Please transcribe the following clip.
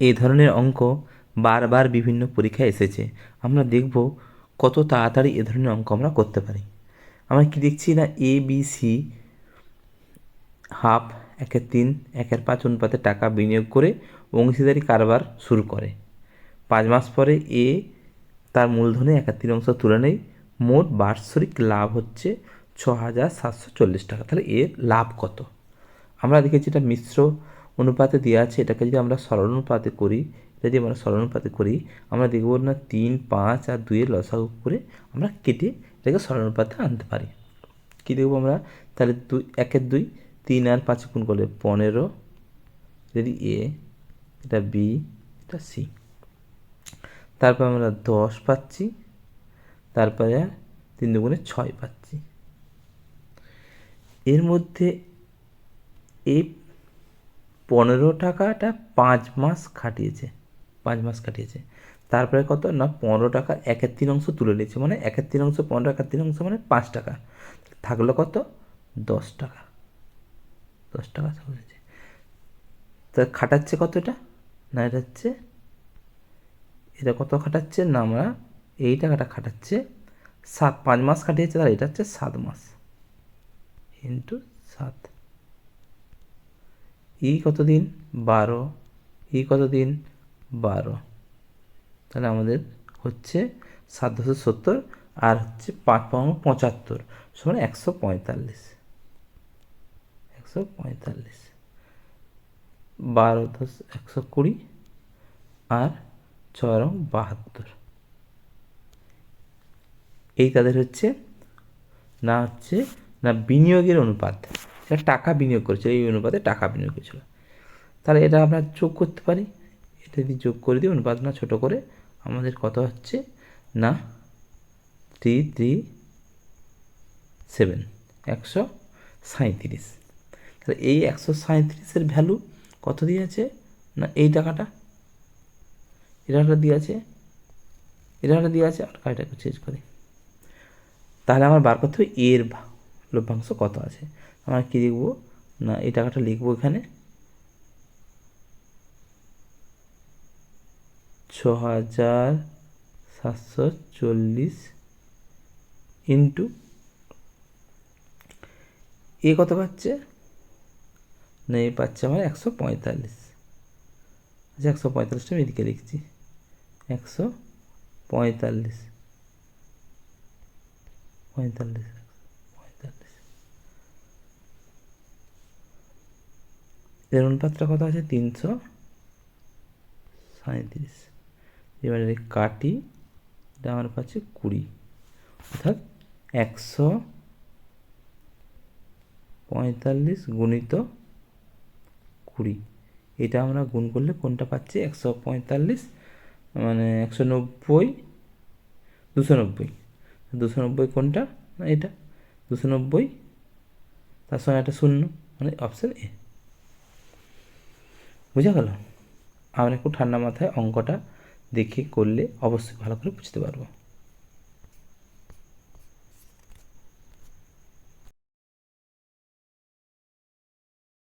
এই ধরনের অঙ্ক বারবার বিভিন্ন পরীক্ষায় এসেছে। আমরা দেখব কত তাড়াতাড়ি এ ধরনের অঙ্ক আমরা করতে পারি। আমরা কি দেখছি না, এ বি সি হাফ 1/3 1/5 অনুপাতে টাকা বিনিয়োগ করে অংশীদারি কারবার শুরু করে। 5 মাস পরে এ তার মূলধনে 1/3 অংশ তুলে নেয়। মোট বার্ষিক লাভ হচ্ছে 6,740 টাকা। তাহলে এর লাভ কত? আমরা দেখেছি এটা মিশ্র অনুপাতে দেওয়া আছে। এটাকে যদি আমরা সরল অনুপাতে করি, এটা যদি আমরা সরল অনুপাতে করি, আমরা দেখব না 3, 5 আর 2 এর লসাগু করে আমরা কেটে এটাকে সরল অনুপাতে আনতে পারি। কী দেখব আমরা? তাহলে 1/2, 3 আর 5 গুণ করলে 15, যদি এ, এটা বি, এটা সি। তারপর আমরা 10 পাচ্ছি, তারপরে 3 দুগুণে 6 পাচ্ছি। এর মধ্যে এই 15 টাকাটা 5 মাস খাটিয়েছে, 5 মাস খাটিয়েছে। তারপরে কত না 15 টাকা 1/3 অংশ তুলে নিয়েছে, মানে 1/3 অংশ 15 1/3 অংশ মানে 5 টাকা। থাকলো কত? 10 টাকা। 10 টাকা থাকছে। তা খাটাচ্ছে কত এটা? না এটা হচ্ছে, এটা কত খাটাচ্ছে না, আমরা এই টাকাটা খাটাচ্ছে 5 মাস খাটিয়েছে, তাহলে এটা হচ্ছে 7 মাস ইন্টু 7। ই কত দিন? 12। ই কত দিন? 12। তাহলে আমাদের হচ্ছে 7/70 আর হচ্ছে 5×75 সমান 145। 145, 12×10 120 আর 6×72। এই তাদের হচ্ছে না বিনিয়োগের অনুপাত। এটা টাকা বিনিয়োগ করেছিল, এই অনুপাতে টাকা বিনিয়োগ করেছিল। তাহলে এটা আমরা যোগ করতে পারি। এটা যদি যোগ করে দিই অনুপাত না ছোটো করে, আমাদের কত হচ্ছে না 337, 137। তাহলে এই 137-এর ভ্যালু কত দিয়েছে না এই টাকাটা, এটা দিয়েছে, এটা দিয়েছে। আর কাজটাকে চেঞ্জ করি, তাহলে আমার বার করতে হবে এর লভ্যাংশ কত আছে। আমরা কী লিখবো না, এই টাকাটা লিখবো এখানে 6,740 ইন্টু এ কত পাচ্ছে না, এ পাচ্ছে আমার 145। আচ্ছা 145টা আমি এদিকে লিখছি, 145, 45, এর অনুপাতটা কত আছে? 337। এবারে কাটি, এটা আমার পাচ্ছে 20, অর্থাৎ 145 গুণিত 20। এটা আমরা গুণ করলে কোনটা পাচ্ছি? 145 মানে 190, 290। 290 কোনটা না এটা 290, তার সঙ্গে একটা শূন্য, মানে অপশান এ। বুঝা গেল? আমরা একটু ঠান্ডা মাথায় অঙ্কটা দেখে করলে অবশ্যই ভালো করে বুঝতে পারবো।